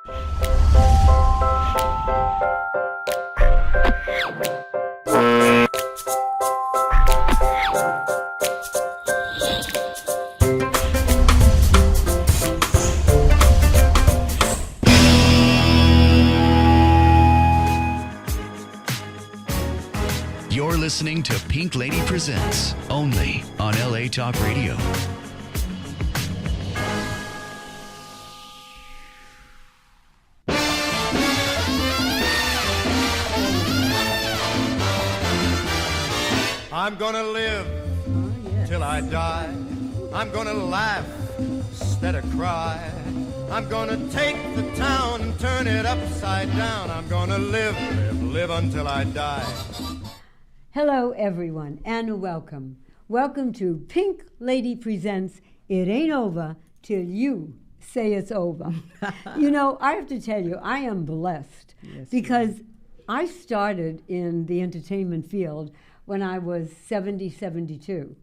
You're listening to Pink Lady Presents, only on LA Talk Radio. I'm gonna live till I die. I'm gonna laugh instead of cry. I'm gonna take the town and turn it upside down. I'm gonna live until I die. Hello, everyone, and welcome. Welcome to Pink Lady Presents It Ain't Over Till You Say It's Over. You know, I have to tell you, I am blessed because I started in the entertainment field when I was 72.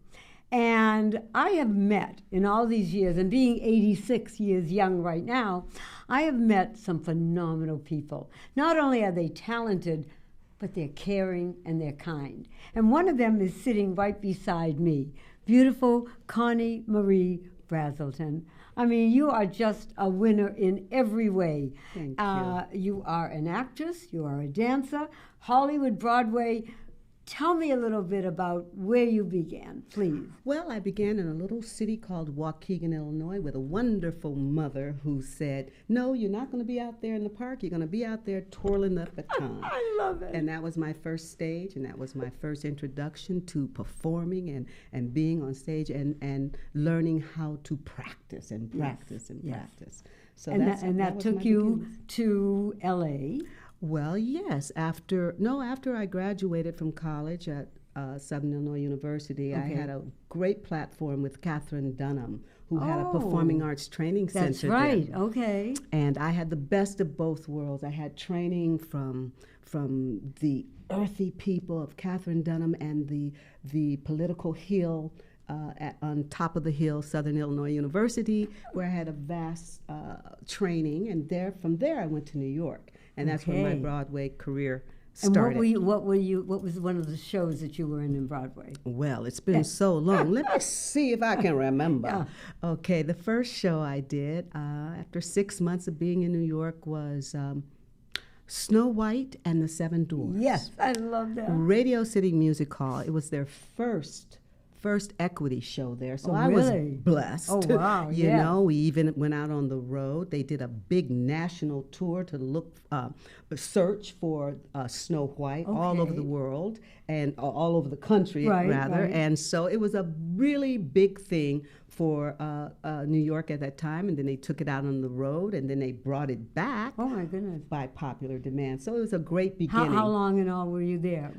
And I have met in all these years, and being 86 years young right now, I have met some phenomenal people. Not only are they talented, but they're caring and they're kind. And one of them is sitting right beside me, beautiful Connie Marie Brazelton. I mean, you are just a winner in every way. Thank you. You are an actress, you are a dancer, Hollywood, Broadway. Tell me a little bit about where you began, please. Well, I began in a little city called Waukegan, Illinois, with a wonderful mother who said, no, you're not going to be out there in the park. You're going to be out there twirling the baton. I love it. And that was my first stage, and that was my first introduction to performing and being on stage and learning how to practice and practice and practice. So that was took my you beginnings. to L.A.? Well, yes. After I graduated from college at Southern Illinois University, I had a great platform with Katherine Dunham, who had a performing arts training center. That's right. there. Okay. And I had the best of both worlds. I had training from the earthy people of Katherine Dunham and the political hill on top of the hill, Southern Illinois University, where I had a vast training. And from there I went to New York. And that's when my Broadway career started. And what was one of the shows that you were in Broadway? Well, it's been so long. Let me see if I can remember. Yeah. Okay, the first show I did after 6 months of being in New York was Snow White and the Seven Dwarfs. Yes, I love that. Radio City Music Hall. It was their first equity show there, so I really? was blessed. Oh, wow, You yes. know, we even went out on the road. They did a big national tour to search for Snow White all over Okay. the world and all over the country, Right, rather. right. And so it was a really big thing for New York at that time, and then they took it out on the road, and then they brought it back Oh, my goodness. by popular demand. So it was a great beginning. How long in all were you there?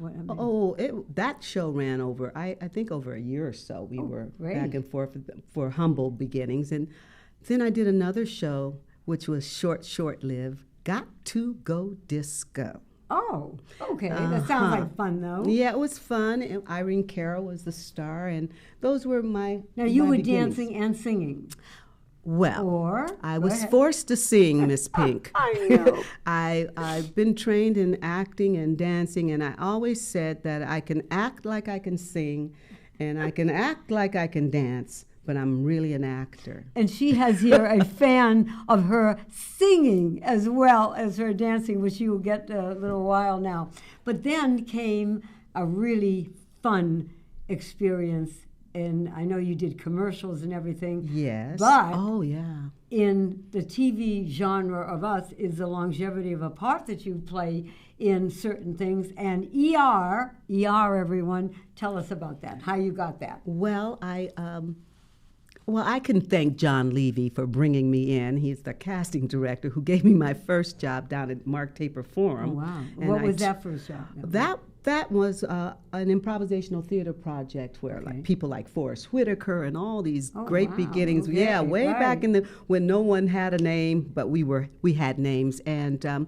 That show ran over, I think, over a year or so. We were great. back and forth for humble beginnings. And then I did another show, which was short-lived, Got to Go Disco. Oh, okay. That sounds like fun, though. Yeah, it was fun. And Irene Cara was the star, and those were my Now, you my were beginnings. dancing and singing. Well, I was ahead. forced to sing, Miss Pink. I know. I've been trained in acting and dancing, and I always said that I can act like I can sing, and I can act like I can dance, but I'm really an actor. And she has here a fan of her singing as well as her dancing, which you will get a little while now. But then came a really fun experience, and I know you did commercials and everything. Yes. But Oh, yeah. in the TV genre of us is the longevity of a part that you play in certain things. And ER, everyone, tell us about that, how you got that. Well, I can thank John Levy for bringing me in. He's the casting director who gave me my first job down at Mark Taper Forum. Oh, wow. And What was that first job? That was an improvisational theater project where like people like Forrest Whitaker and all these great wow. beginnings. Okay, Yeah, way back right. when no one had a name, but we had names. And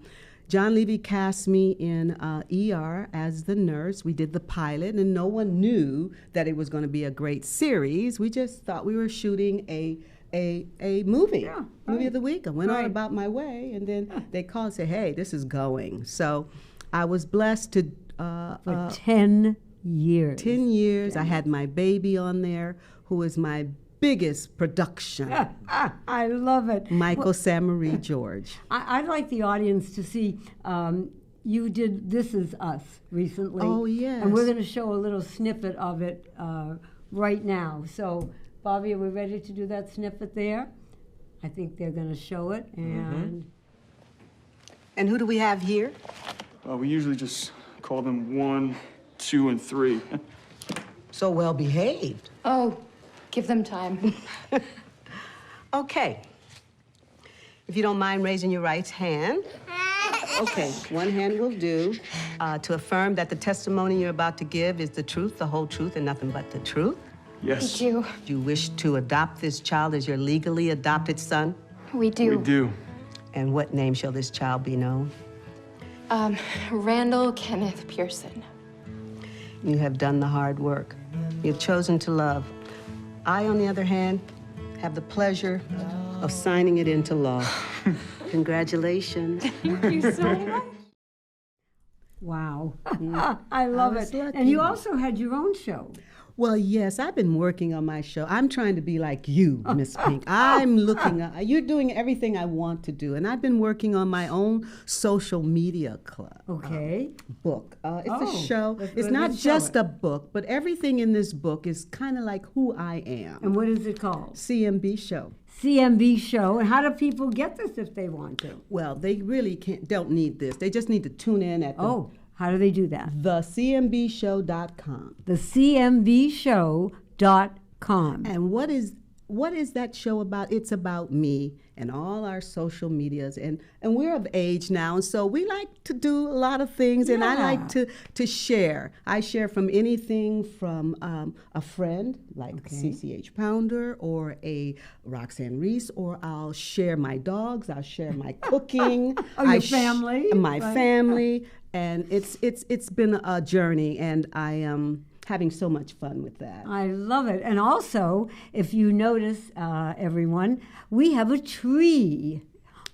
John Levy cast me in ER as the nurse. We did the pilot, and no one knew that it was going to be a great series. We just thought we were shooting a a movie, Yeah, movie right. of the week. I went on Right. about my way, and then they called and said, "Hey, this is going." So I was blessed to. For 10 years. 10 years. I had my baby on there, who is my biggest production, I love it. Michael Samarie George. I'd like the audience to see you did This Is Us recently. Oh, yes. And we're going to show a little snippet of it right now. So, Bobby, are we ready to do that snippet there? I think they're going to show it. And And who do we have here? We usually just call them 1, 2, and 3. So well behaved. Oh, give them time. Okay. If you don't mind raising your right hand. Okay, one hand will do. To affirm that the testimony you're about to give is the truth, the whole truth, and nothing but the truth. Yes. Thank you. Do you wish to adopt this child as your legally adopted son? We do. We do. And what name shall this child be known? Randall Kenneth Pearson. You have done the hard work. You've chosen to love. I, on the other hand, have the pleasure of signing it into law. Congratulations. Thank you so much. wow. I love was it. lucky. And you also had your own show. Well, yes, I've been working on my show. I'm trying to be like you, Miss Pink. I'm looking, you're doing everything I want to do. And I've been working on my own social media club. Okay. Book. It's Oh, a show. let's- It's not let's show just it. a book, but everything in this book is kind of like who I am. And what is it called? CMB show. CMB show. And how do people get this if they want to? Well, they really don't need this. They just need to tune in at Oh, how do they do that? thecmbshow.com. The CMBshow.com. And what is that show about? It's about me and all our social medias, and we're of age now, and so we like to do a lot of things, and I like to share. I share from anything from a friend like CCH Pounder or a Roxanne Reese, or I'll share my dogs. I'll share my cooking. Your family, my right? family, and it's been a journey, and I am having so much fun with that. I love it. And also, if you notice, everyone, we have a tree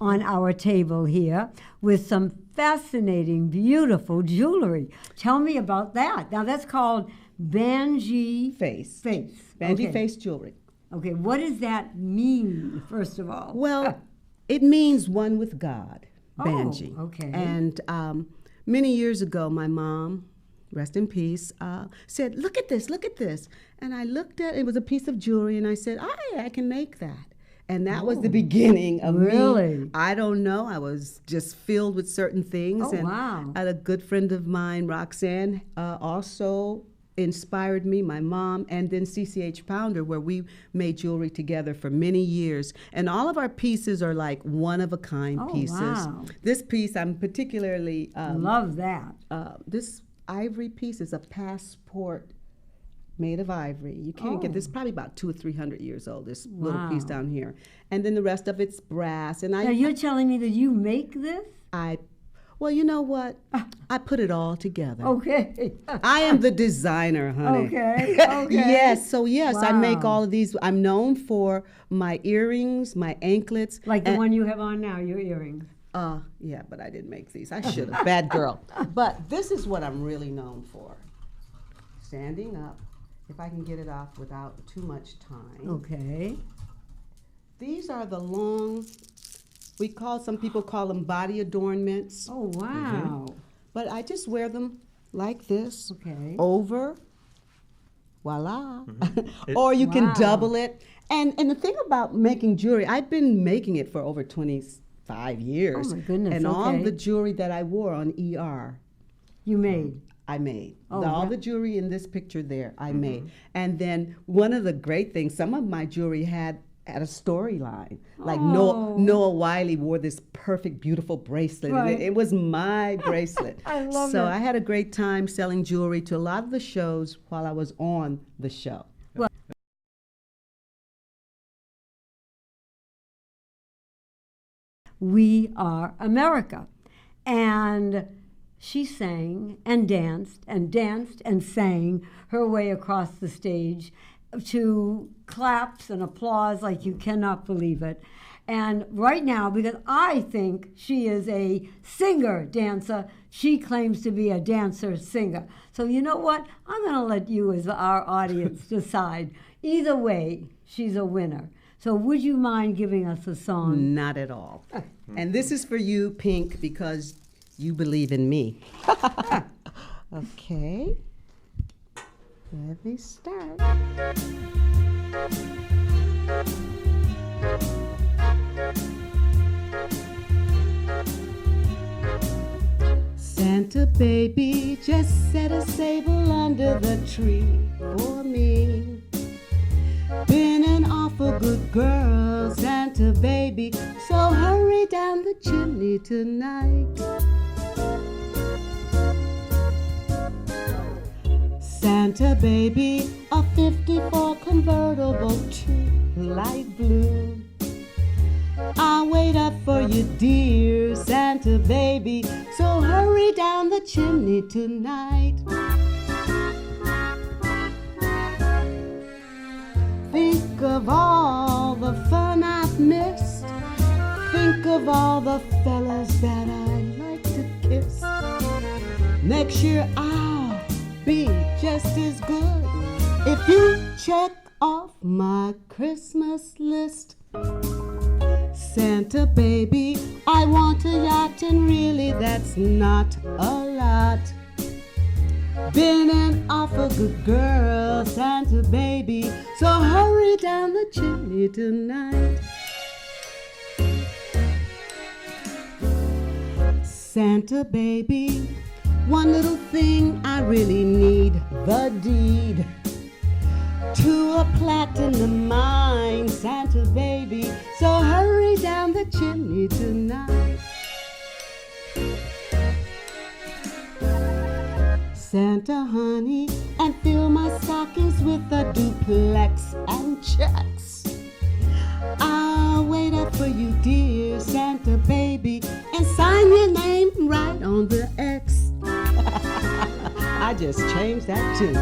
on our table here with some fascinating, beautiful jewelry. Tell me about that. Now, that's called Banji Face. Okay. Face jewelry. Okay, what does that mean, first of all? Well, it means one with God, Oh, Banji. okay. And many years ago, my mom, rest in peace, said, look at this. And I looked at it. It was a piece of jewelry, and I said, I can make that. And that was the beginning of really? me. I don't know. I was just filled with certain things. Oh, and wow. I had a good friend of mine, Roxanne, also inspired me, my mom, and then CCH Pounder, where we made jewelry together for many years. And all of our pieces are like one-of-a-kind Oh, pieces. wow. This piece, I'm particularly... Love that. this ivory piece is a passport made of ivory. You can't get this, probably about 200 or 300 years old, this little piece Wow. down here. And then the rest of it's brass. And Now, you're telling me that you make this? well, you know what? I put it all together. Okay. I am the designer, honey. Okay, okay. Yes, so yes, I make Wow. all of these. I'm known for my earrings, my anklets. Like the and- one you have on now, your earrings. Yeah, but I didn't make these. I should have. Bad girl. But this is what I'm really known for. Standing up, if I can get it off without too much time. Okay. These are the long, some people call them body adornments. Oh, wow. But I just wear them like this. Okay. Over. Voila. Or you Wow. can double it. And the thing about making jewelry, I've been making it for over 25 years. Oh, my goodness, And all okay. the jewelry that I wore on ER, You made. I made. Oh, All wow. the jewelry in this picture there, I made. And then one of the great things, some of my jewelry had a storyline. Like Oh. Noah Wiley wore this perfect, beautiful bracelet. Right. And it was my bracelet. I love so it. I had a great time selling jewelry to a lot of the shows while I was on the show. We Are America. And she sang and danced and danced and sang her way across the stage. to claps and applause like you cannot believe it. And right now, because I think she is a singer dancer, she claims to be a dancer singer. So you know what? I'm going to let you, as our audience, decide. Either way, she's a winner. So would you mind giving us a song? Not at all. And this is for you, Pink, because you believe in me. Okay. Let me start. Santa baby, just set a sable under the tree for me. Been an awful good girl, Santa baby, so hurry down the chimney tonight. Santa baby, a 54 convertible to light blue. I'll wait up for you, dear Santa baby, so hurry down the chimney tonight. Think of all the fun I've missed. Think of all the fellas that I like to kiss. Next year I'll be just as good if you check off my Christmas list. Santa baby, I want a yacht, and really that's not a lot. Been an awful good girl, Santa baby, so hurry down the chimney tonight. Santa baby, one little thing I really need, the deed to a platinum mine, Santa baby, so hurry down the chimney tonight. Santa honey, and fill my stockings with a duplex and checks. I'll wait up for you, dear Santa baby, and sign your name right on the X. I just changed that too.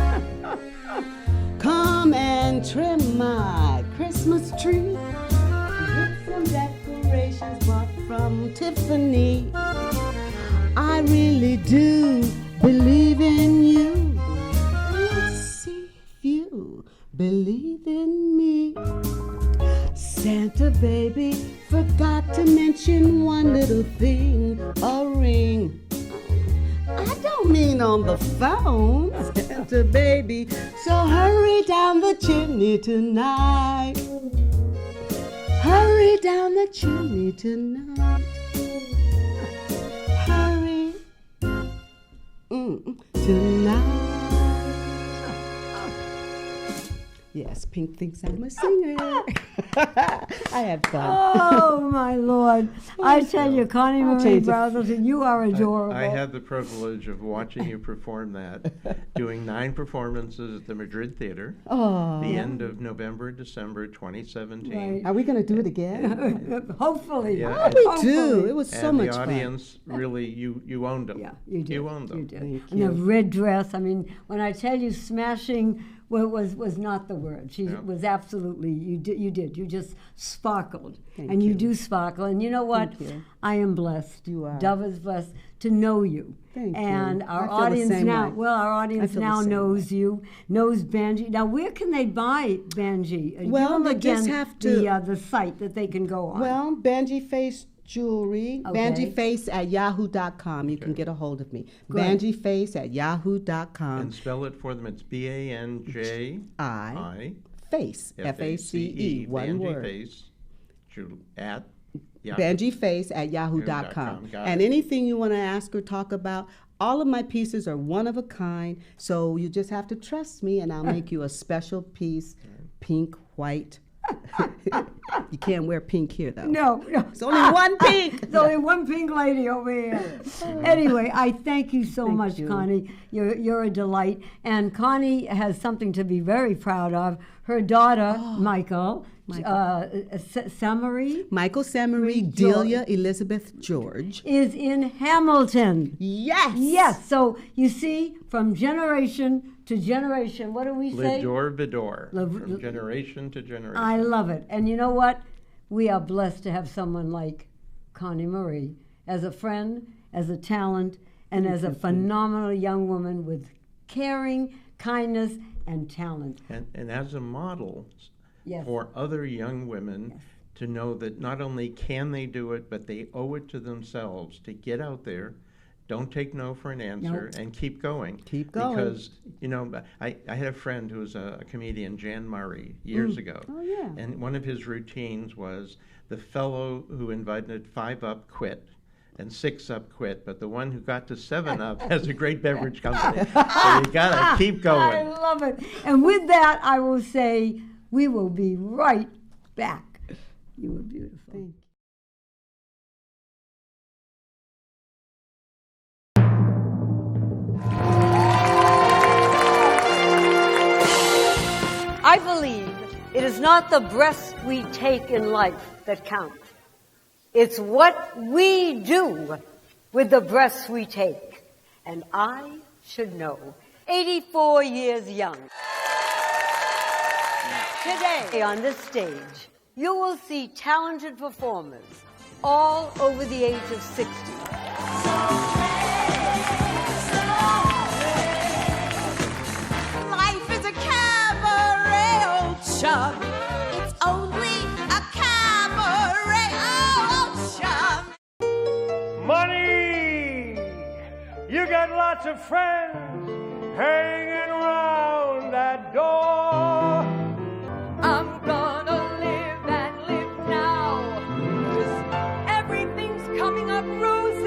Come and trim my Christmas tree with some decorations bought from Tiffany. I really do believe in you. Let's see if you believe in me. Santa baby, forgot to mention one little thing, a ring. I don't mean on the phone, Santa baby, so hurry down the chimney tonight. Hurry down the chimney tonight. Hurry tonight. Yes, Pink thinks I'm a singer. I had fun. Oh, my Lord. I tell you, Connie Marie change it. Brotherton, you are adorable. I had the privilege of watching you perform that, doing 9 performances at the Madrid Theater, Oh, the end of November, December 2017. Right. are we going to do it again? Hopefully. Yeah, and- We Hopefully. do. It was so And much the fun. audience really, you owned them. Yeah, you did. You owned them. You did. Thank And the you. red dress, I mean, when I tell you smashing was not the word. She Yeah. was absolutely, you did. You just sparkled. Thank and you you. do sparkle. And you know what? Thank you. I am blessed. You are. Dove is blessed to know you. Thank you. And I our feel the audience same now, way. well, our audience feel the now same knows you, knows Banji. Now, where can they buy Banji? Well, Give them they just again have to- the site that they can go on. Well, Banji Face Jewelry, Okay. banjiface at yahoo.com. You can get a hold of me. Good. Banjiface at yahoo.com. And spell it for them. It's BANJI Face, F-A-C-E, one word. Face, at Yahoo. Banjiface at yahoo.com. Got And it. anything you want to ask or talk about, all of my pieces are one of a kind. So you just have to trust me, and I'll make you a special piece, pink, white. You can't wear pink here, though. No. It's only one pink. There's only one pink lady over here. Anyway, I thank you so much, you. Connie. You're a delight. And Connie has something to be very proud of. Her daughter, Michael, Samarie Michael Samarie, George. Delia Elizabeth George. is in Hamilton. Yes. Yes. So you see, from generation to generation, what do we say? Lidor Vidor, Le- from generation to generation. I love it. And you know what? We are blessed to have someone like Connie Marie as a friend, as a talent, and as a phenomenal young woman with caring, kindness, and talent. And as a model Yes. for other young women to know that not only can they do it, but they owe it to themselves to get out there, don't take no for an answer, Nope. and keep going. Keep going. Because, you know, I had a friend who was a comedian, Jan Murray, years ago. Oh, yeah. And one of his routines was the fellow who invited 5 Up quit. And 6 Up quit, but the one who got to 7 Up has a great beverage company. So you gotta keep I going. love it. And with that, I will say we will be right back. You were beautiful. I believe it is not the breaths we take in life that count. It's what we do with the breaths we take. And I should know. 84 years young. Today on this stage, you will see talented performers all over the age of 60. Life is a cabaret, old chum. It's only a cabaret, old chum. Money! You got lots of friends hanging around that door. I'm gonna live and live now, 'cause everything's coming up rosy.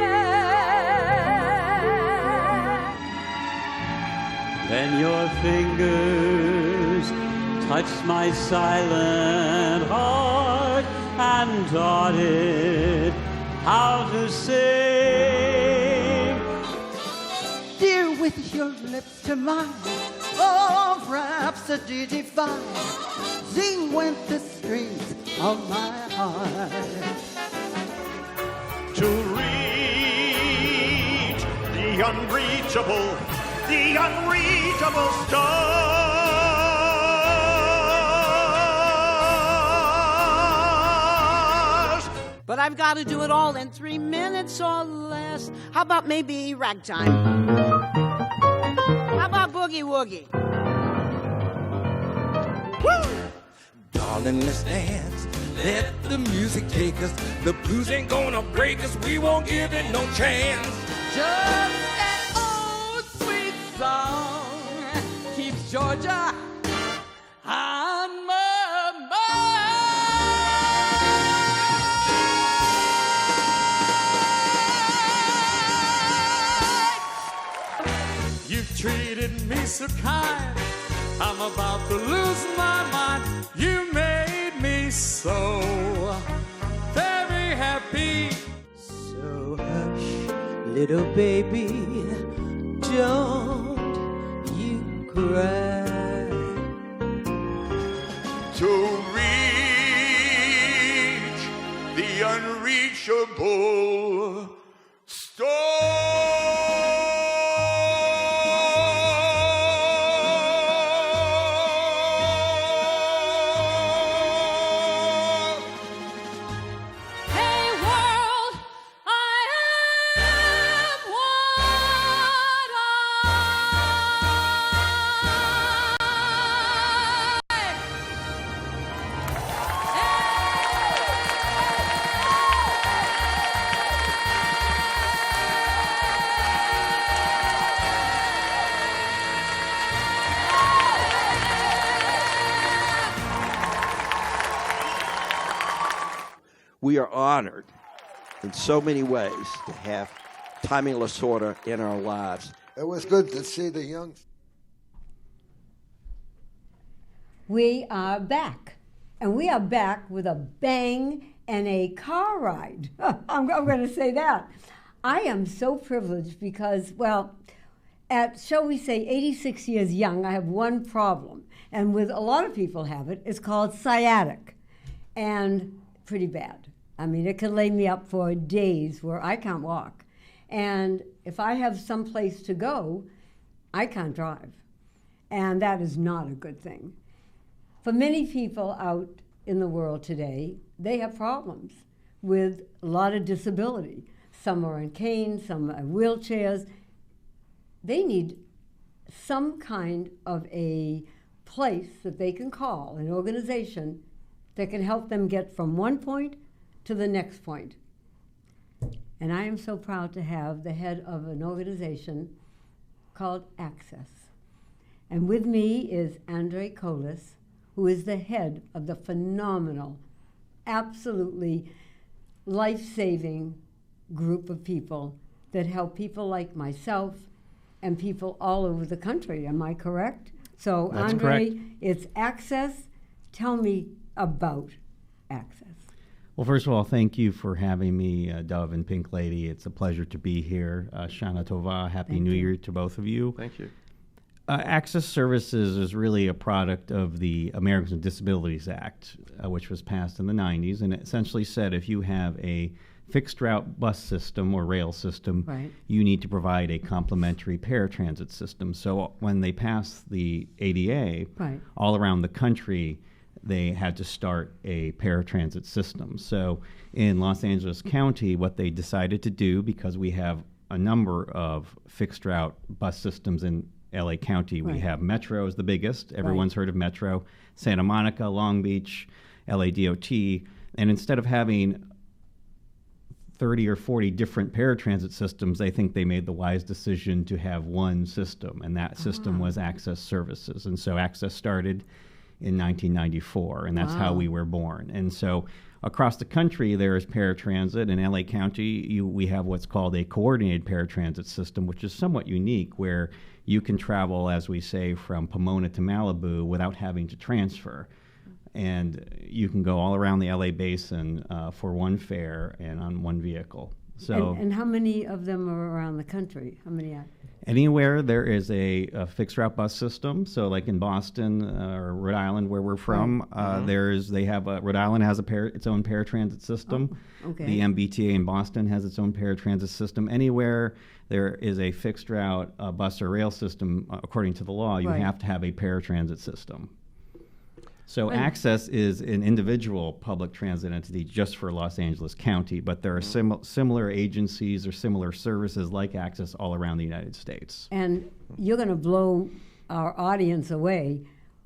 Then your fingers touched my silent heart and taught it how to sing. Dear, with your lips to mine, of rhapsody divine, zing went the strings of my heart. To reach the unreachable stars. But I've got to do it all in 3 minutes or less. How about maybe ragtime? How about boogie woogie? Woo! Darling, let's dance. Let the music take us. The blues ain't gonna break us. We won't give it no chance. Just an old sweet song keeps Georgia on my mind. You've treated me so kind. I'm about to lose my mind. You made me so very happy. So hush, little baby, don't you cry. To reach the unreachable star. Hey world, I am what We are honored in so many ways to have Tommy Lasorda in our lives. It was good to see the young. We are back. And we are back with a bang and a car ride. I'm going to say that. I am so privileged because, well, at, shall we say, 86 years young, I have one problem. And with a lot of people have it, it's called sciatic. and pretty bad. I mean, it can lay me up for days where I can't walk. And if I have some place to go, I can't drive. And that is not a good thing. For many people out in the world today, they have problems with a lot of disability. Some are in canes, some are in wheelchairs. They need some kind of a place that they can call, an organization that can help them get from one point to the next point. And I am so proud to have the head of an organization called Access. And with me is Andre Colas, who is the head of the phenomenal, absolutely life-saving group of people that help people like myself and people all over the country. Am I correct? So, That's Andre, correct. it's Access. Tell me about Access. Well, first of all, thank you for having me, Dove and Pink Lady. It's a pleasure to be here. Shana Tova, Happy New Year to both of you. Thank you. Access Services is really a product of the Americans with Disabilities Act, which was passed in the 90s, and it essentially said if you have a fixed route bus system or rail system, Right. you need to provide a complementary paratransit system. So when they passed the ADA, Right. all around the country, they had to start a paratransit system. So in Los Angeles County, what they decided to do, because we have a number of fixed route bus systems in LA County, we Right. have Metro is the biggest. Everyone's heard of Metro. Santa Monica, Long Beach, LA DOT. And instead of having 30 or 40 different paratransit systems, I think they made the wise decision to have one system, and that system was Access Services. And so Access started in 1994, and that's how Wow. we were born. And so across the country, there is paratransit. In LA County, we have what's called a coordinated paratransit system, which is somewhat unique, where you can travel, as we say, from Pomona to Malibu without having to transfer. And you can go all around the LA basin for one fare and on one vehicle. So And how many of them are around the country? How many are? anywhere there is a fixed route bus system, so like in Boston or Rhode Island, where we're from, Rhode Island has its own paratransit system. Oh, okay. The MBTA in Boston has its own paratransit system. Anywhere there is a fixed route bus or rail system, according to the law, you Right. have to have a paratransit system. So Right. Access is an individual public transit entity just for Los Angeles County, but there are similar agencies or similar services like Access all around the United States. And you're going to blow our audience away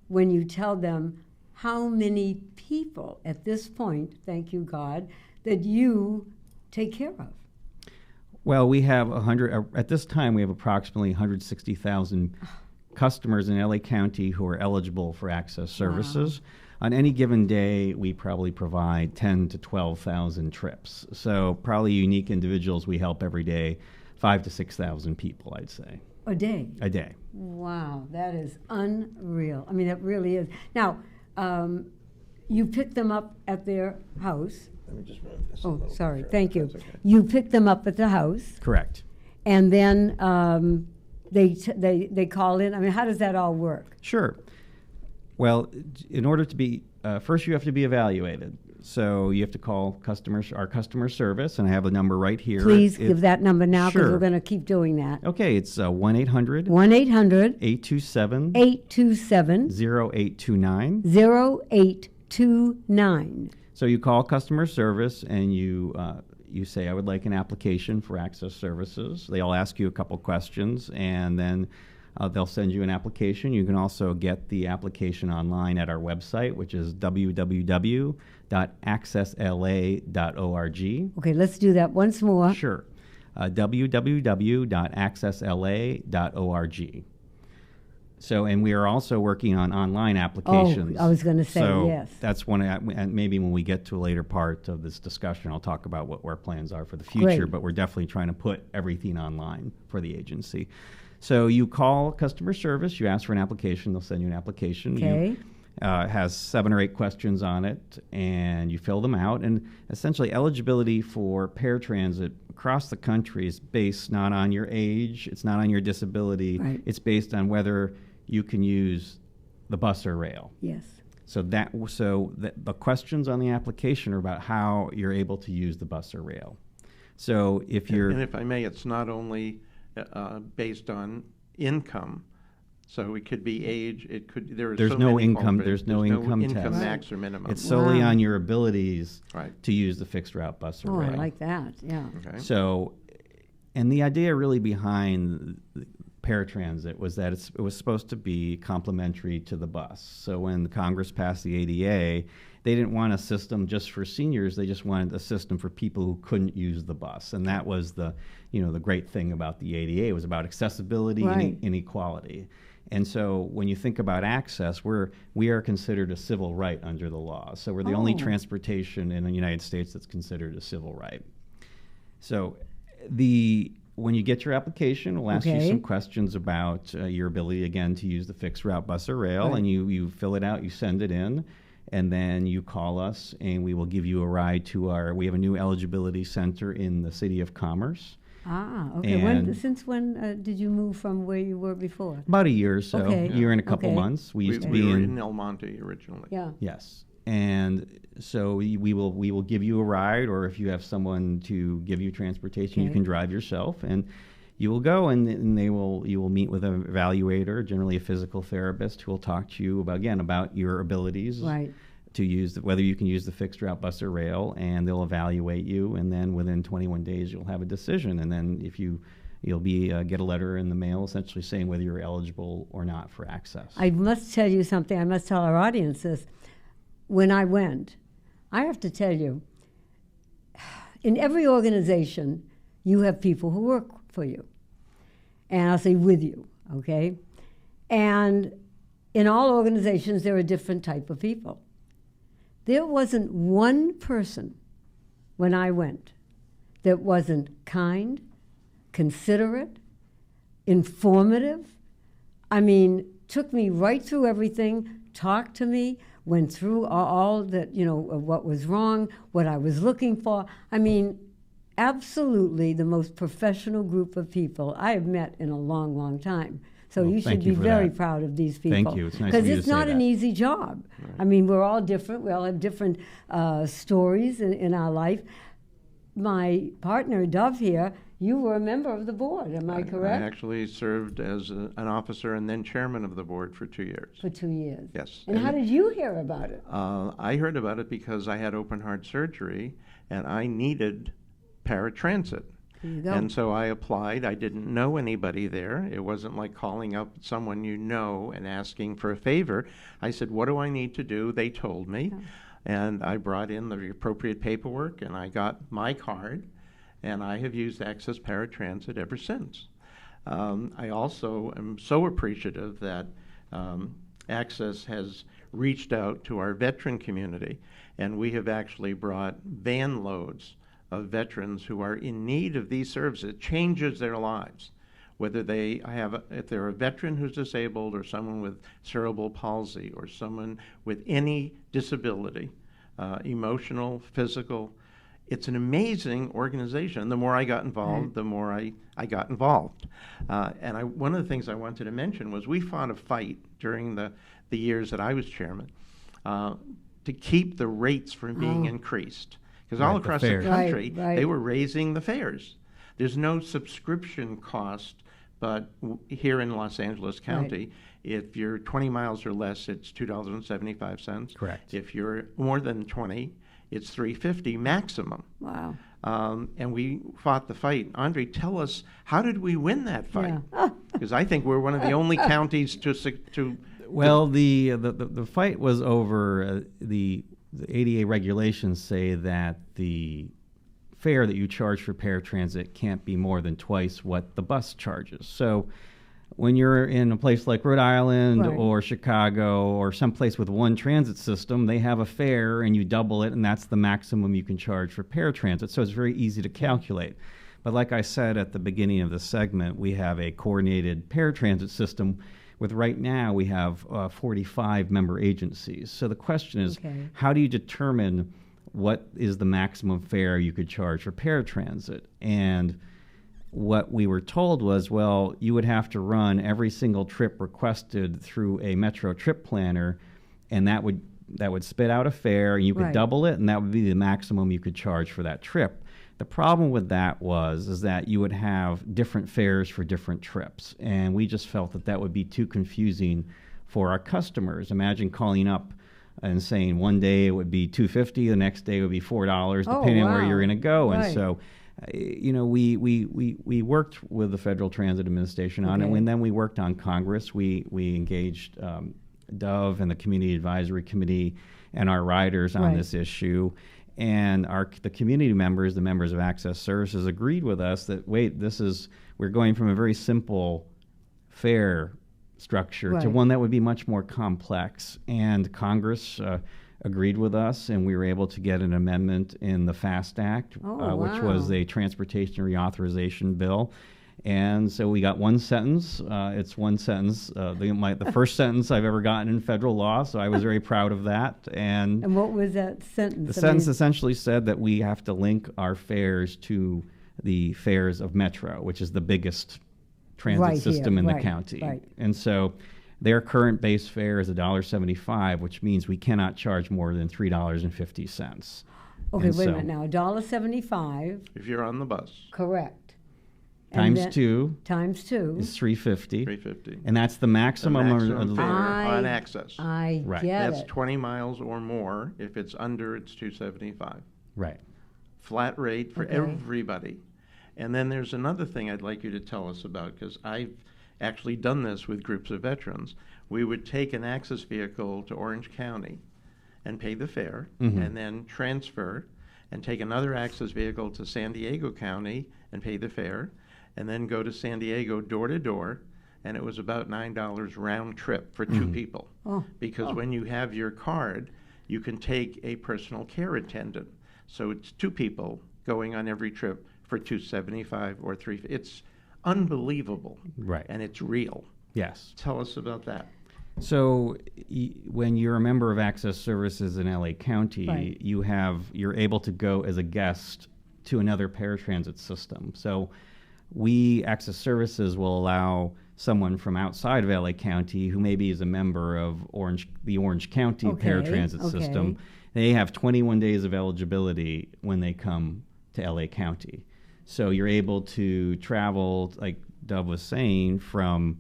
when you tell them how many people at this point, thank you God, that you take care of. Well, we have at this time we have approximately 160,000 customers in LA County who are eligible for Access Services. On any given day, we probably provide 10 to 12,000 trips. So probably unique individuals we help every day, 5 to 6,000 people, I'd say. A day? A day. Wow, that is unreal. I mean, it really is. Now, you pick them up at their house. Let me just move this. Oh, sorry. Thank you. You pick them up at the house. Correct. And then they call in. I mean, how does that all work? Sure. Well, in order to be, first you have to be evaluated. So you have to call our customer service, and I have a number right here. Please give that number now, because Sure. we're going to keep doing that. Okay, it's 1-800 1-800 827 827 0829. 0829. So you call customer service and you say, I would like an application for Access Services. They'll ask you a couple questions, and then they'll send you an application. You can also get the application online at our website, which is www.accessla.org. Okay, let's do that once more. Sure. www.accessla.org. So, and we are also working on online applications. Oh, I was going to say, so yes. that's one, and maybe when we get to a later part of this discussion, I'll talk about what our plans are for the future, Great. but we're definitely trying to put everything online for the agency. So you call customer service, you ask for an application, they'll send you an application. Okay. Has 7 or 8 questions on it, and you fill them out. And essentially, eligibility for paratransit across the country is based not on your age, it's not on your disability, Right. it's based on whether you can use the bus or rail. Yes. So the questions on the application are about how you're able to use the bus or rail. So if you're and if I may, it's not only based on income. So it could be age. It could. There's no income. There's no income test. Max or minimum. It's solely on your abilities right. to use the fixed route bus or rail. I like that. Yeah. Okay. So, and the idea really behind paratransit was that it was supposed to be complementary to the bus. So when the Congress passed the ADA, they didn't want a system just for seniors. They just wanted a system for people who couldn't use the bus, and that was the great thing about the ADA. It was about accessibility and equality. And so when you think about access, we are considered a civil right under the law. So we're the only transportation in the United States that's considered a civil right. So when you get your application, we'll ask you some questions about your ability, again, to use the fixed route bus or rail, and you fill it out, you send it in, and then you call us, and we will give you a ride to we have a new eligibility center in the City of Commerce. Ah, okay. Since when did you move from where you were before? About a year or so. A year and a couple months. We used to be in El Monte originally. Yeah. Yes. And so we will give you a ride, or if you have someone to give you transportation, you can drive yourself, and you will go, and you will meet with an evaluator, generally a physical therapist, who will talk to you about your abilities. Right. To use whether you can use the fixed route bus or rail, and they'll evaluate you, and then within 21 days you'll have a decision, and then if you'll get a letter in the mail essentially saying whether you're eligible or not for access. I must tell you something. I must tell our audience this. When I went, I have to tell you, in every organization you have people who work for you, and I'll say with you, okay? And in all organizations there are different type of people. There wasn't one person when I went that wasn't kind, considerate, informative. I mean, took me right through everything, talked to me, went through all that, what was wrong, what I was looking for. I mean, absolutely the most professional group of people I have met in a long, long time. So you should be very proud of these people. Thank you. It's nice of you to say that. Because it's not an easy job. Right. I mean, we're all different. We all have different stories in our life. My partner, Dove, here, you were a member of the board. Am I correct? I actually served as an officer and then chairman of the board for 2 years. For 2 years. Yes. And how did you hear about it? I heard about it because I had open heart surgery, and I needed paratransit. And so I applied. I didn't know anybody there. It wasn't like calling up someone and asking for a favor. I said, what do I need to do? They told me. And I brought in the appropriate paperwork, and I got my card, and I have used Access Paratransit ever since. I also am so appreciative that Access has reached out to our veteran community, and we have actually brought van loads of veterans who are in need of these services. It changes their lives. Whether if they're a veteran who's disabled, or someone with cerebral palsy, or someone with any disability, emotional, physical. It's an amazing organization. The more I got involved, the more I got involved. One of the things I wanted to mention was we fought a fight during the years that I was chairman to keep the rates from being increased. Because all across the country, they were raising the fares. There's no subscription cost, but here in Los Angeles County, if you're 20 miles or less, it's $2.75. Correct. If you're more than 20, it's $3.50 maximum. Wow. And we fought the fight. Andre, tell us, how did we win that fight? Because I think we're one of the only counties to. Well, the fight was over the ADA regulations say that the fare that you charge for paratransit can't be more than twice what the bus charges. So when you're in a place like Rhode Island or Chicago or someplace with one transit system, they have a fare and you double it, and that's the maximum you can charge for paratransit. So it's very easy to calculate. But like I said at the beginning of the segment, we have a coordinated paratransit system with right now we have 45 member agencies. So the question is, how do you determine what is the maximum fare you could charge for paratransit? And what we were told was, well, you would have to run every single trip requested through a Metro trip planner, and that would would spit out a fare, and you could Right. double it, and that would be the maximum you could charge for that trip. The problem with that is that you would have different fares for different trips, and we just felt that that would be too confusing for our customers. Imagine calling up and saying one day it would be $2.50, the next day it would be $4, Oh, depending on where wow. you're going to go. Right. And so, we worked with the Federal Transit Administration on it, Okay. and then we worked on Congress. We engaged Dove and the Community Advisory Committee and our riders on Right. this issue. And the community members, the members of Access Services, agreed with us that, we're going from a very simple fare structure to Right. one that would be much more complex. And Congress agreed with us, and we were able to get an amendment in the FAST Act, which was wow. a transportation reauthorization bill. And so we got one sentence. It's one sentence, the first sentence I've ever gotten in federal law, so I was very proud of that. And what was that sentence? the sentence essentially said that we have to link our fares to the fares of Metro, which is the biggest transit Right here, system in the right, county. right. And so their current base fare is $1.75, which means we cannot charge more than $3.50. Okay, And wait a so minute now. $1.75. If you're on the bus. Correct. And Times then- two Times two. is $3.50. $3.50. And that's the maximum, maximum of fare I- on access. I Right. get That's it. 20 miles or more. If it's under, it's $2.75. Right. Flat rate for Okay. everybody. And then there's another thing I'd like you to tell us about, because I've actually done this with groups of veterans. We would take an access vehicle to Orange County and pay the fare, Mhm. and then transfer and take another access vehicle to San Diego County and pay the fare, and then go to San Diego door to door, and it was about $9 round trip for two Mhm. people. Oh. Because when you have your card, you can take a personal care attendant. So it's two people going on every trip for $2.75 or $3. It's unbelievable. Right. And it's real. Yes. Tell us about that. So when you're a member of Access Services in LA County, Right. you're able to go as a guest to another paratransit system. So we, Access Services, will allow someone from outside of LA County who maybe is a member of the Orange County Okay, paratransit okay. system. They have 21 days of eligibility when they come to LA County. So you're able to travel, like Dove was saying, from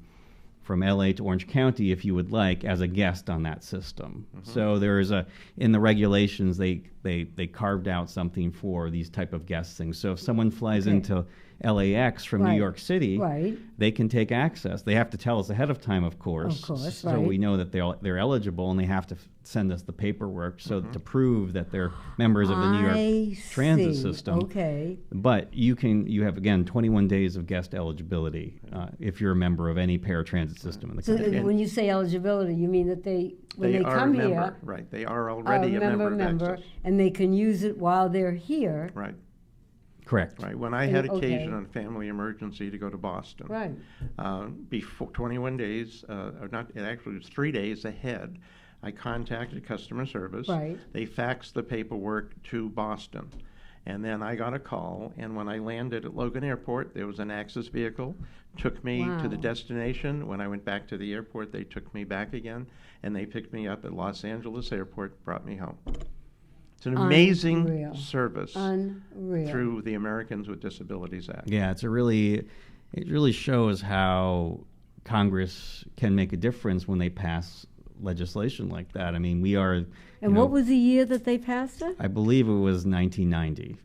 LA to Orange County if you would like as a guest on that system. Mm-hmm. So there's in the regulations they carved out something for these type of guest things. So if someone flies Okay. into LAX from Right, New York City, right. they can take access. They have to tell us ahead of time, of course. Of course, so right. we know that they're eligible, and they have to send us the paperwork to prove that they're members of the New I York transit see. system. Okay. But you have, again, 21 days of guest eligibility if you're a member of any paratransit system in the So country. when you say eligibility, you mean that when they are come a member, here, right? They are already a member of Access. and they can use it while they're here. Right. Correct. Right. When I had Okay. occasion on family emergency to go to Boston, Right. Before 21 days, or not, it actually was 3 days ahead, I contacted customer service. Right. They faxed the paperwork to Boston. And then I got a call, and when I landed at Logan Airport, there was an Access vehicle, took me to the Wow. destination. When I went back to the airport, they took me back again, and they picked me up at Los Angeles Airport, brought me home. It's an amazing Unreal. service Unreal. through the Americans with Disabilities Act. Yeah, it really shows how Congress can make a difference when they pass legislation like that. I mean, we are. And what was the year that they passed it? I believe it was 1990.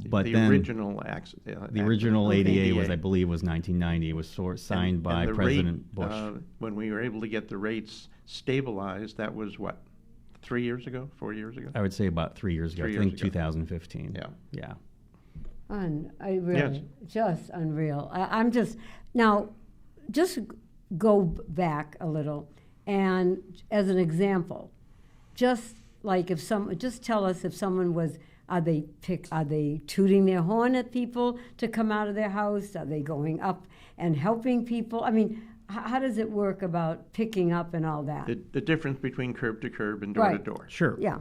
But the then original the original ADA was, ADA. I believe, was 1990. It was signed by the President rate, Bush. when we were able to get the rates stabilized, that was what, 3 years ago, 4 years ago? I would say about 3 years ago. 3 I years think ago. 2015. Yeah. Yeah. I really, just unreal. I'm just, now, just go back a little, and as an example, just like just tell us if someone was, are they tooting their horn at people to come out of their house? Are they going up and helping people? I mean, how does it work about picking up and all that? The difference between curb to curb and door to door. Sure. Yeah.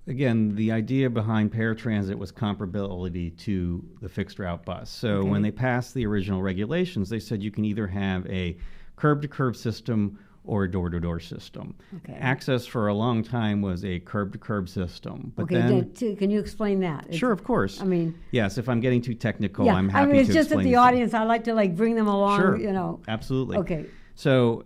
Again, the idea behind paratransit was comparability to the fixed route bus. So when they passed the original regulations, they said you can either have a curb-to-curb system or a door-to-door system. Okay. Access for a long time was a curb-to-curb system, but Okay, then can you explain that? sure, of course. I mean, yes, if I'm getting too technical, yeah, I'm happy I mean, it's to just that explain the it to you. audience, I like to like bring them along, Sure, you know. absolutely. Okay. So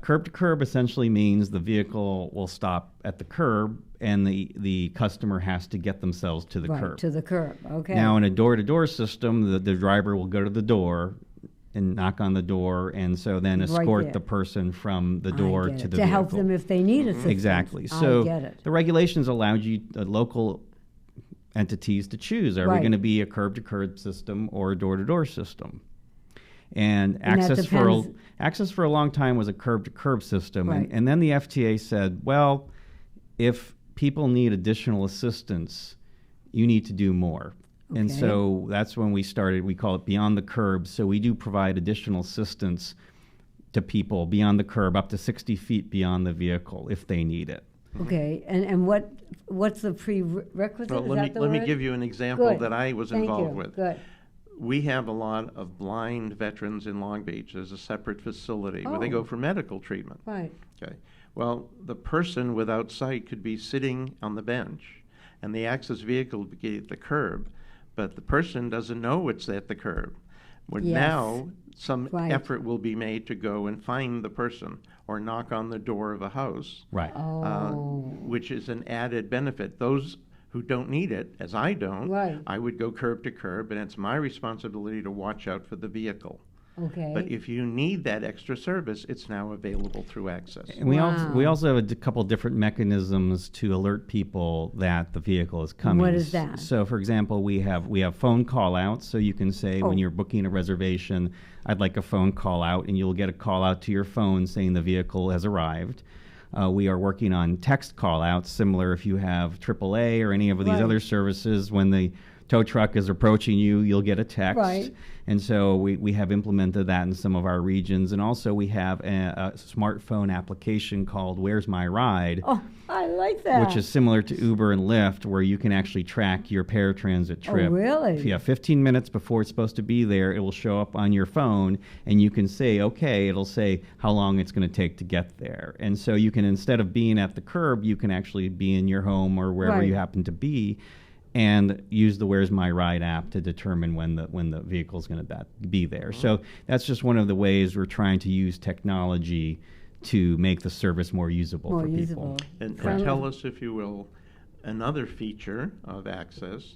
curb to curb essentially means the vehicle will stop at the curb and the customer has to get themselves to the Right, curb. to the curb, okay. Now, in a door-to-door system, the driver will go to the door and knock on the door, and so then Right escort there. the person from the I door get to it. the To vehicle. help them if they need assistance. Exactly. I So get it. the regulations allowed you, local entities, to choose: are we Right. going to be a curb-to-curb system or a door-to-door system? And And that depends- access for a long time was a curb-to-curb system, Right. and then the FTA said, well, if people need additional assistance, you need to do more. And Okay. so that's when we started. We call it Beyond the Curb. So we do provide additional assistance to people beyond the curb, up to 60 feet beyond the vehicle, if they need it. Okay, and what's the prerequisite? Well, Is let that the me word? give you an example Good. that I was Thank involved you. with. Good. We have a lot of blind veterans in Long Beach. There's a separate facility where they Oh. go for medical treatment. Right. Okay. Well, the person without sight could be sitting on the bench, and the access vehicle would be at the curb, but the person doesn't know it's at the curb. Well, Yes. now some Right. effort will be made to go and find the person or knock on the door of a house, Right. which is an added benefit. Those who don't need it, as I don't, Right. I would go curb to curb, and it's my responsibility to watch out for the vehicle. Okay. But if you need that extra service, it's now available through Access. And we also have a couple different mechanisms to alert people that the vehicle is coming. What is that? So, for example, we have phone call outs. So you can say when Oh. you're booking a reservation, I'd like a phone call out, and you'll get a call out to your phone saying the vehicle has arrived. We are working on text call outs, similar if you have AAA or any of these Right. other services. When the tow truck is approaching you, you'll get a text. Right. And so we have implemented that in some of our regions. And also we have a smartphone application called Where's My Ride? Oh, I like that. Which is similar to Uber and Lyft, where you can actually track your paratransit trip. Oh, really? If you have 15 minutes before it's supposed to be there, it will show up on your phone, and you can say, okay, it'll say how long it's going to take to get there. And so you can, instead of being at the curb, you can actually be in your home or wherever Right. you happen to be, and use the Where's My Ride app to determine when the vehicle is going to be there. So that's just one of the ways we're trying to use technology to make the service more usable More for usable. people. And Correct. tell us, if you will, another feature of Access,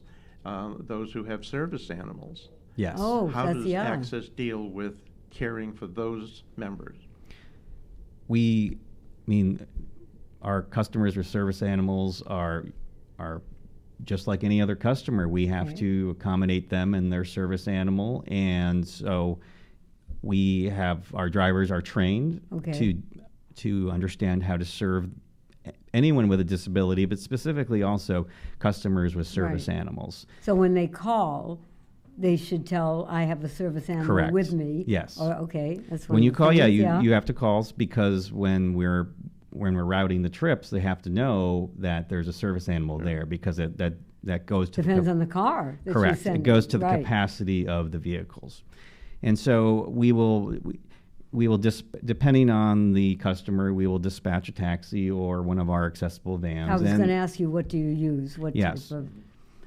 those who have service animals. Yes. Oh, How that's does yeah. Access deal with caring for those members? Our customers with service animals are just like any other customer. We have Okay. to accommodate them and their service animal, and so we have our drivers are trained Okay. to understand how to serve anyone with a disability, but specifically also customers with service Right. animals. So when they call, they should tell, I have a service animal Correct. with me. Yes. Or, okay, that's one When of you the call, things, you have to call because when we're routing the trips, they have to know that there's a service animal there, because that goes to Depends the on the car that you correct. send It goes to the right. capacity of the vehicles, and so we will depending on the customer, we will dispatch a taxi or one of our accessible vans. I was and- going to ask you, what do you use? What Yes. type of...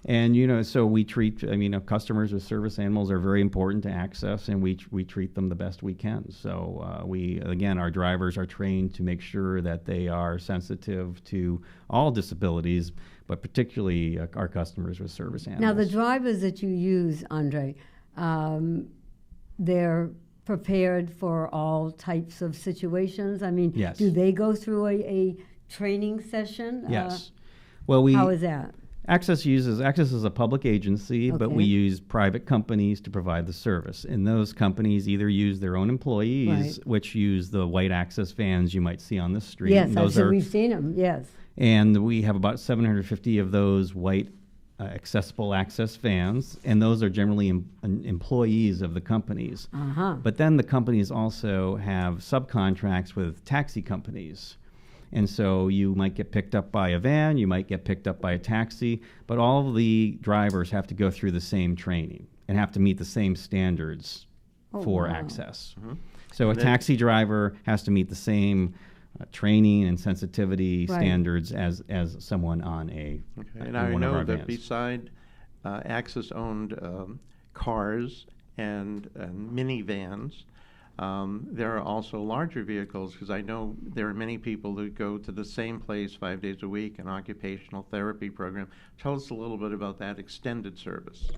And so we treat. Customers with service animals are very important to Access, and we treat them the best we can. So our drivers are trained to make sure that they are sensitive to all disabilities, but particularly our customers with service animals. Now, the drivers that you use, Andre, they're prepared for all types of situations? I mean, Yes. do they go through a training session? Yes. Well, how is that? Access is a public agency, but we Okay. use private companies to provide the service. And those companies either use their own employees, Right. which use the white Access vans you might see on the street. Yes, And those we've seen them, yes. And we have about 750 of those white accessible Access vans, and those are generally employees of the companies. Uh-huh. But then the companies also have subcontracts with taxi companies. And so you might get picked up by a van, you might get picked up by a taxi, but all of the drivers have to go through the same training and have to meet the same standards Oh, for wow. Access. So a taxi driver has to meet the same training and sensitivity Right. standards as someone on a And on I one of know our that vans. beside Access-owned cars and minivans, there are also larger vehicles, because I know there are many people who go to the same place 5 days a week, an occupational therapy program. Tell us a little bit about that extended service.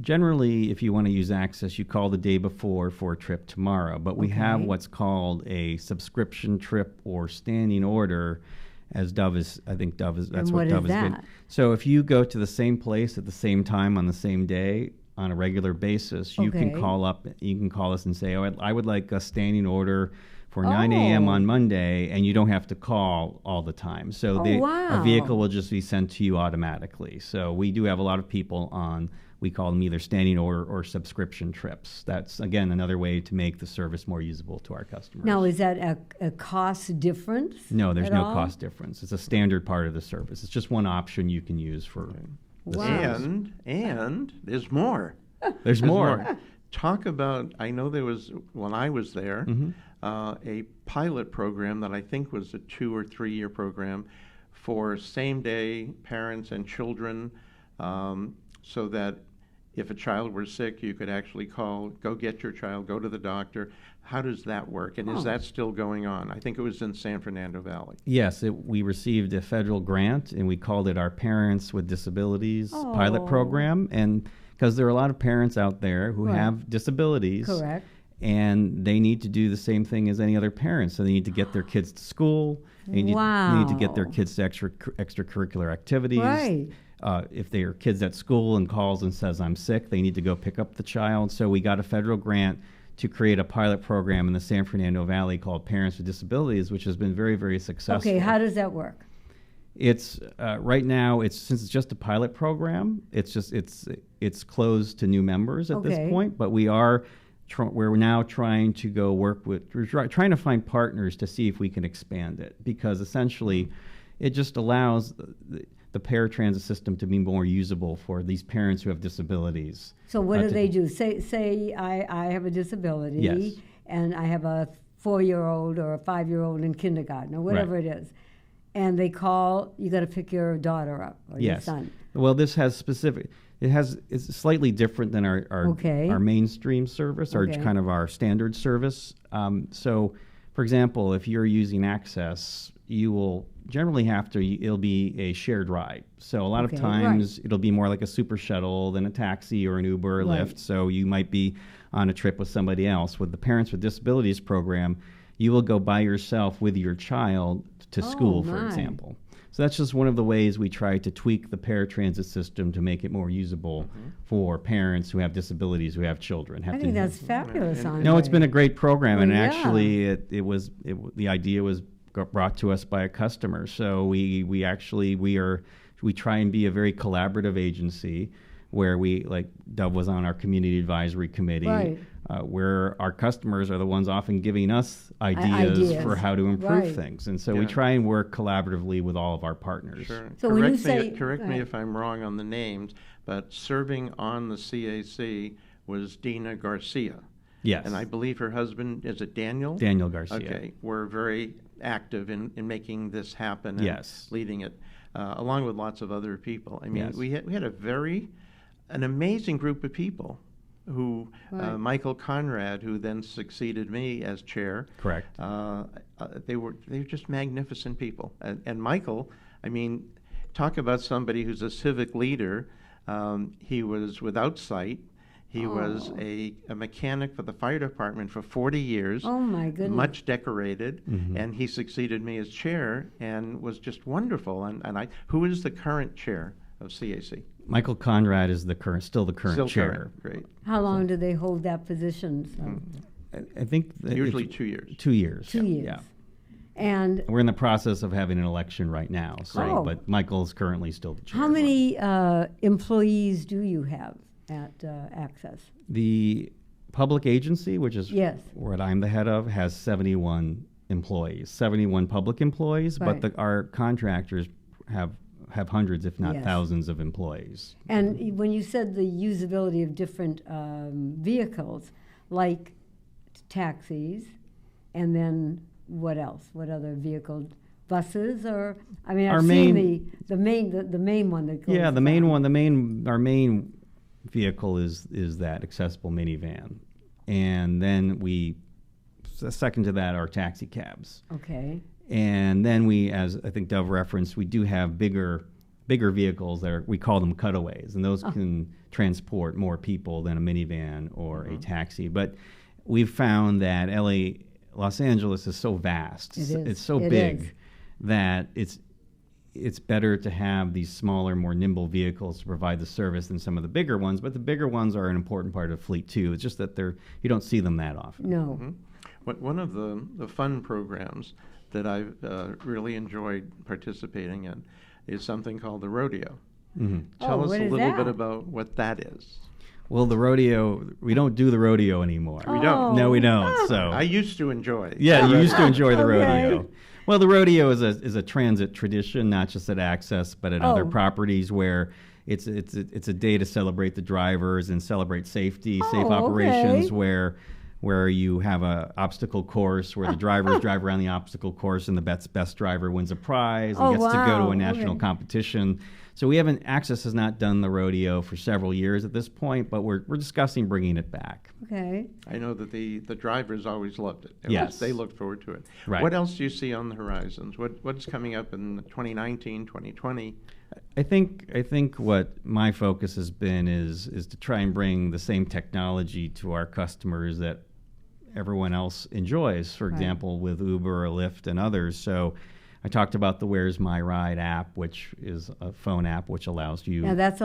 Generally, if you want to use Access, you call the day before for a trip tomorrow. But we have Okay. what's called a subscription trip or standing order, as Dove is. I think Dove is. That's And what what Dove is is. that? So if you go to the same place at the same time on the same day on a regular basis, you can Okay. call up. You can call us and say, "Oh, I would like a standing order for 9 a.m. on Monday," and you don't have to call all the time. So a wow. vehicle will just be sent to you automatically. So we do have a lot of people on. We call them either standing order or subscription trips. That's, again, another way to make the service more usable to our customers. Now, is that a cost difference? No, there's at no all? cost difference. It's a standard part of the service. It's just one option you can use for the service. And there's more. There's more. Talk about, I know there was, when I was there, a pilot program that I think was a 2 or 3 year program for same-day parents and children, so that if a child were sick, you could actually call, go get your child, go to the doctor. How does that work? And is that still going on? I think it was in San Fernando Valley. Yes, we received a federal grant, and we called it our Parents with Disabilities pilot program. And because there are a lot of parents out there who have disabilities. Correct. And they need to do the same thing as any other parents. So they need to get their kids to school. They need to get their kids to extracurricular activities. Right. If they are kids at school and calls and says, "I'm sick," they need to go pick up the child. So we got a federal grant to create a pilot program in the San Fernando Valley called Parents with Disabilities, which has been very, very successful. Okay, how does that work? It's right now. Since it's just a pilot program. It's closed to new members at this point. But we're now trying to go work with. We're trying to find partners to see if we can expand it, because essentially, it just allows the paratransit system to be more usable for these parents who have disabilities. So what do they do? Say I have a disability, Yes. and I have a 4-year-old or a 5-year-old in kindergarten or whatever it is, and they call. You got to pick your daughter up or your son. Well, this has specific. It's slightly different than our mainstream service, or kind of our standard service. So, for example, if you're using Access, you will generally it'll be a shared ride. So a lot of times it'll be more like a super shuttle than a taxi or an Uber or Lyft. So you might be on a trip with somebody else. With the Parents with Disabilities program, you will go by yourself with your child to school, for example. So that's just one of the ways we try to tweak the paratransit system to make it more usable for parents who have disabilities, who have children. I think that's fabulous, Andre. No, it's been a great program, and yeah. actually the idea was brought to us by a customer. So we try and be a very collaborative agency, where like Dove was on our community advisory committee, where our customers are the ones often giving us ideas for how to improve things. And so we try and work collaboratively with all of our partners. Sure. So correct me if I'm wrong on the names, but serving on the CAC was Dina Garcia. Yes. And I believe her husband, is it Daniel? Daniel Garcia. Okay. We're very active in making this happen and leading it, along with lots of other people. I mean, we had an amazing group of people who, Michael Conrad, who then succeeded me as chair. Correct. They were just magnificent people. And Michael, I mean, talk about somebody who's a civic leader. He was without sight. He was a mechanic for the fire department for 40 years. Oh, my goodness. Much decorated. And he succeeded me as chair and was just wonderful. And who is the current chair of CAC? Michael Conrad is still the current chair. Current. Great. How long do they hold that position? I think usually 2 years. 2 years. 2 years. Yeah. And we're in the process of having an election right now. So, but Michael is currently still the chair. How many employees do you have at Access? The public agency, which is what I'm the head of, has 71 employees, 71 public employees, but our contractors have hundreds, if not thousands, of employees. And when you said the usability of different vehicles, like taxis, and then what else? What other vehicle? Buses, or I mean, I've seen the main one that goes. Yeah, the main one. Our main vehicle is that accessible minivan, and then second to that are taxi cabs. Okay. And then we, as I think Dove referenced, we do have bigger vehicles we call them cutaways, and those can transport more people than a minivan or a taxi. But we've found that Los Angeles is so vast. It's so big that it's better to have these smaller, more nimble vehicles to provide the service than some of the bigger ones. But the bigger ones are an important part of the fleet too. It's just that you don't see them that often. No. One of the fun programs that I've really enjoyed participating in is something called the rodeo. Tell us a little bit about what that is. Well, the rodeo, we don't do the rodeo anymore. We don't? No, we don't. So I used to enjoy it. Yeah, you used to enjoy the rodeo. Well, the rodeo is a transit tradition, not just at Access, but at other properties where it's a day to celebrate the drivers and celebrate safety, safe operations where you have a obstacle course where the drivers drive around the obstacle course and the best driver wins a prize and gets to go to a national competition. So Access has not done the rodeo for several years at this point, but we're discussing bringing it back. Okay. I know that the drivers always loved it. Yes. They looked forward to it. Right. What else do you see on the horizons? What's coming up in 2019, 2020? I think what my focus has been is to try and bring the same technology to our customers that everyone else enjoys, for example, with Uber or Lyft and others. So I talked about the Where's My Ride app, which is a phone app which allows you. Now that's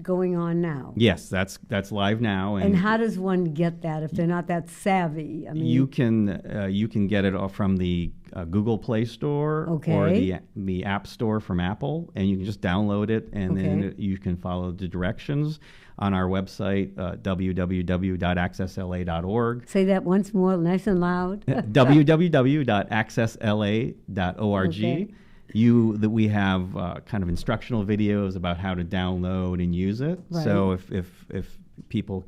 going on now. Yes, that's live now. And how does one get that if they're not that savvy? I mean, you can get it from the Google Play Store or the App Store from Apple, and you can just download it, and then you can follow the directions on our website, www.accessla.org. Say that once more, nice and loud. www.accessla.org. We have kind of instructional videos about how to download and use it. Right. So if people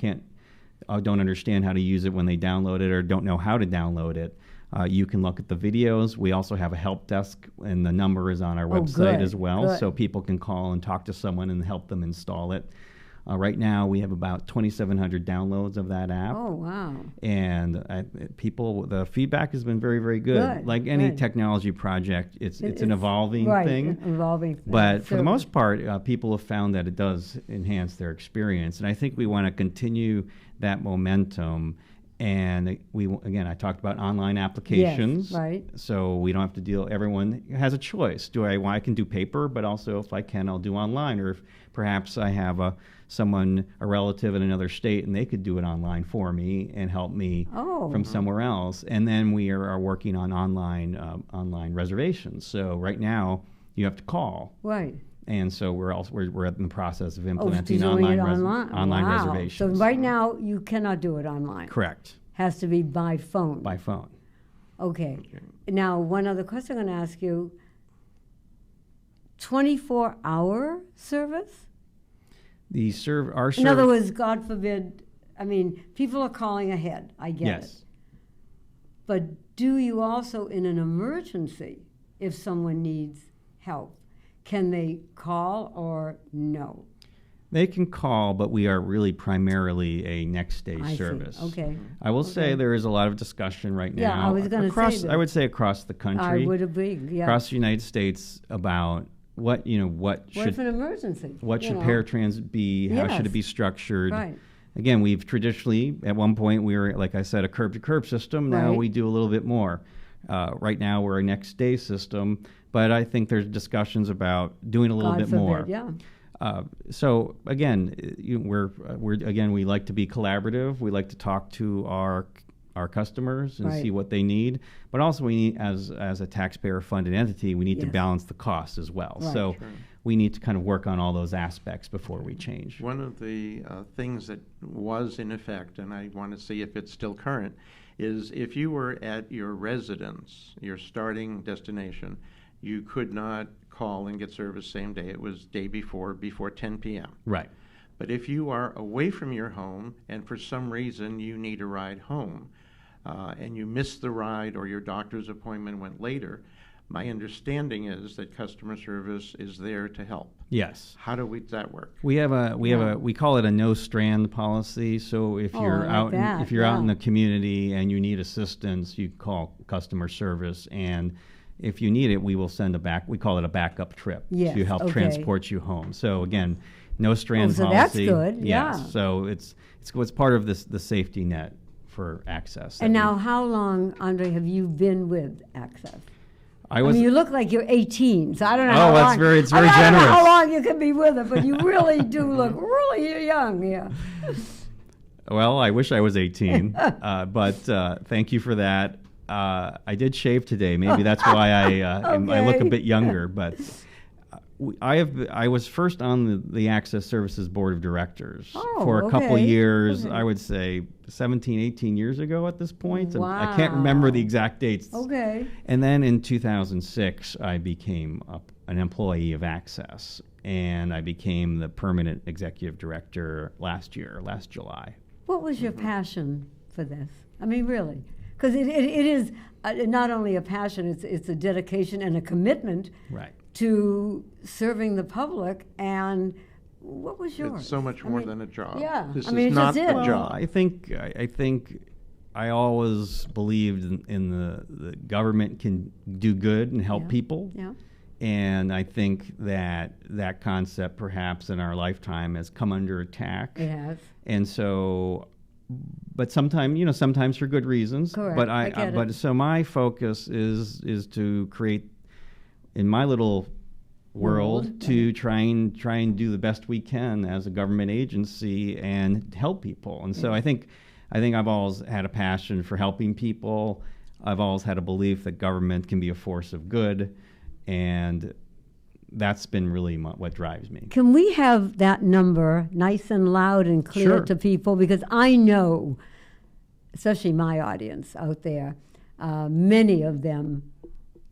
don't understand how to use it when they download it or don't know how to download it, you can look at the videos. We also have a help desk, and the number is on our website as well, so people can call and talk to someone and help them install it. Right now, we have about 2,700 downloads of that app. Oh, wow. And the feedback has been very, very good. Like any technology project, it's an evolving thing. Evolving thing. But for the most part, people have found that it does enhance their experience. And I think we want to continue that momentum. And I talked about online applications. Yes, right. So we don't have to everyone has a choice. I can do paper, but also if I can, I'll do online. Or if perhaps I have a relative in another state and they could do it online for me and help me from somewhere else. And then we are working on online reservations. So right now you have to call. Right. And so we're in the process of implementing online reservations. So right now you cannot do it online. Correct. Has to be by phone. By phone. Okay. Now one other question I'm going to ask you. 24-hour service? In other words, God forbid, I mean, people are calling ahead. I get it. But do you also, in an emergency, if someone needs help, can they call or no? They can call, but we are really primarily a next-day service. See. Okay. I will say there is a lot of discussion right now. Yeah, I was going to say that. I would say across the country. I would agree. Yeah. Across the United States about what if an emergency? What should paratransit be? How should it be structured? Right. Again, we've traditionally, at one point, we were, like I said, a curb-to-curb system. Now we do a little bit more. Right now, we're a next-day system, but I think there's discussions about doing a little bit more. Yeah. So again, we like to be collaborative. We like to talk to our customers and see what they need. But also, we need, as a taxpayer-funded entity, we need to balance the cost as well. Right. So we need to kind of work on all those aspects before we change. One of the things that was in effect, and I want to see if it's still current, is if you were at your residence, your starting destination, you could not call and get service same day. It was day before 10 p.m. Right. But if you are away from your home and for some reason you need a ride home, and you missed the ride or your doctor's appointment went later, my understanding is that customer service is there to help. Yes. How do that work? We call it a no strand policy. So if you're out in the community and you need assistance, you call customer service, and if you need it, we will send we call it a backup trip to help transport you home. So again, no strand policy. That's good. Yes. Yeah. So it's part of the safety net for Access. And now, how long, Andre, have you been with Access? I mean, you look like you're 18, so I don't know how long. It's very generous. I don't know how long you can be with it, but you really do look really young, yeah. Well, I wish I was 18, but thank you for that. I did shave today. Maybe that's why I look a bit younger. But I was first on the Access Services Board of Directors for a couple years. I would say 17, 18 years ago at this point. Wow. And I can't remember the exact dates. Okay. And then in 2006, I became an employee of Access, and I became the permanent executive director last July. What was your passion for this? I mean, really? Because it is not only a passion, it's a dedication and a commitment to serving the public. And what was yours? It's so much more than a job. Yeah, This I mean, is not it's a job. I think I always believed in the government can do good and help people. Yeah. And I think that concept perhaps in our lifetime has come under attack. It has. And so, but sometimes for good reasons. Correct. But so my focus is to create, in my little world, to try and do the best we can as a government agency and help people. And so I think I've always had a passion for helping people. I've always had a belief that government can be a force of good, and that's been really what drives me. Can we have that number nice and loud and clear to people? Because I know, especially my audience out there, many of them,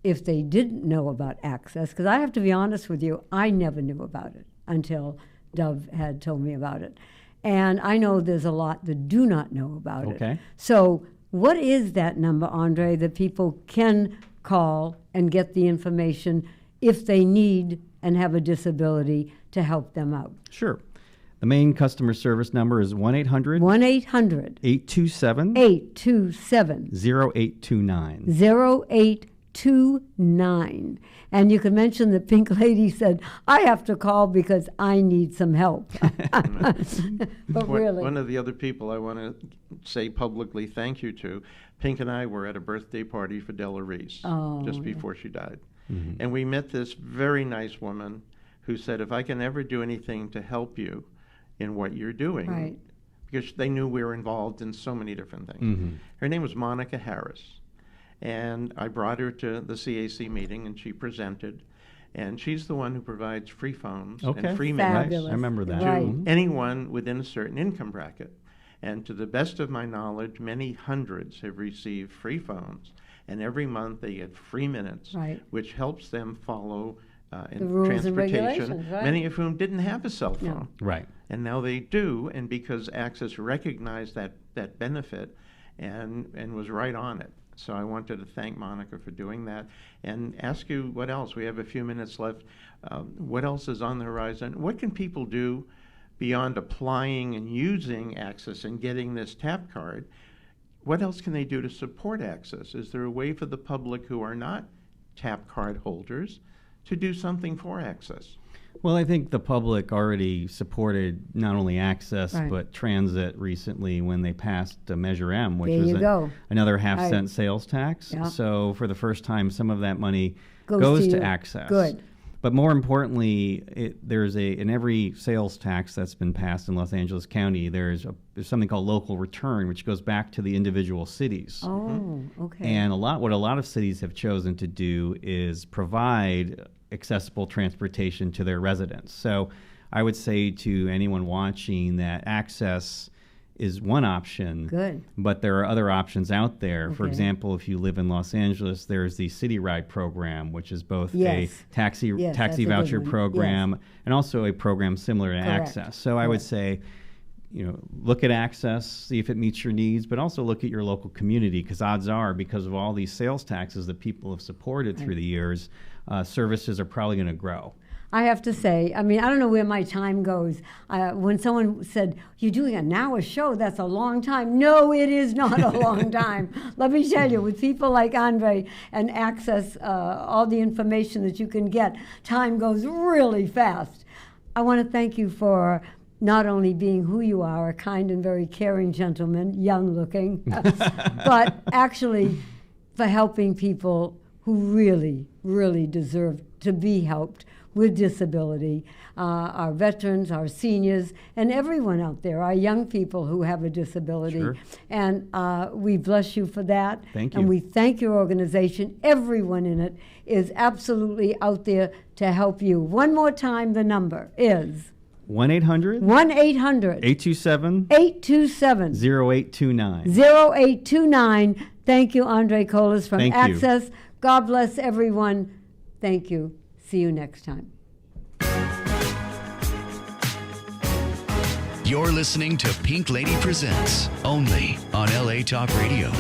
if they didn't know about Access, because I have to be honest with you, I never knew about it until Dove had told me about it. And I know there's a lot that do not know about it. So what is that number, Andre, that people can call and get the information if they need and have a disability to help them out? Sure. The main customer service number is 1-800 827 0829. 0829. And you can mention the Pink Lady said, I have to call because I need some help. But really. One of the other people I want to say publicly thank you to, Pink and I were at a birthday party for Della Reese just before she died. Mm-hmm. And we met this very nice woman who said, if I can ever do anything to help you in what you're doing, because they knew we were involved in so many different things. Mm-hmm. Her name was Monica Harris. And I brought her to the CAC meeting, and she presented. And she's the one who provides free phones and free minutes I remember that. to anyone within a certain income bracket. And to the best of my knowledge, many hundreds have received free phones. And every month they get free minutes, which helps them follow in rules transportation, and regulations, many of whom didn't have a cell phone. Right. And now they do, and because Access recognized that benefit and was right on it. So I wanted to thank Monica for doing that and ask you what else. We have a few minutes left. What else is on the horizon? What can people do beyond applying and using Access and getting this tap card? What else can they do to support Access? Is there a way for the public who are not tap card holders to do something for Access? Well, I think the public already supported not only Access but Transit recently when they passed Measure M, which was another half-cent sales tax. Yeah. So for the first time, some of that money goes to Access. Good. But more importantly, there's in every sales tax that's been passed in Los Angeles County, there's something called local return, which goes back to the individual cities. Oh, okay. And what a lot of cities have chosen to do is provide accessible transportation to their residents. So I would say to anyone watching that Access is one option. Good. But there are other options out there. Okay. For example, if you live in Los Angeles, there's the City Ride program, which is both a taxi voucher program and also a program similar to Access. So I would say look at Access, see if it meets your needs, but also look at your local community, because odds are, because of all these sales taxes that people have supported through the years, services are probably going to grow. I have to say, I don't know where my time goes. When someone said, you're doing an hour show, that's a long time. No, it is not a long time. Let me tell you, with people like Andre and Access, all the information that you can get, time goes really fast. I want to thank you for not only being who you are, a kind and very caring gentleman, young looking, but actually for helping people who really, really deserve to be helped with disability, our veterans, our seniors, and everyone out there, our young people who have a disability. Sure. And we bless you for that. Thank you. And we thank your organization. Everyone in it is absolutely out there to help you. One more time, the number is 1-800 827 827 0829. 0829. Thank you, Andre Colas from Thank you. Access. God bless everyone. Thank you. See you next time. You're listening to Pink Lady Presents, only on LA Talk Radio.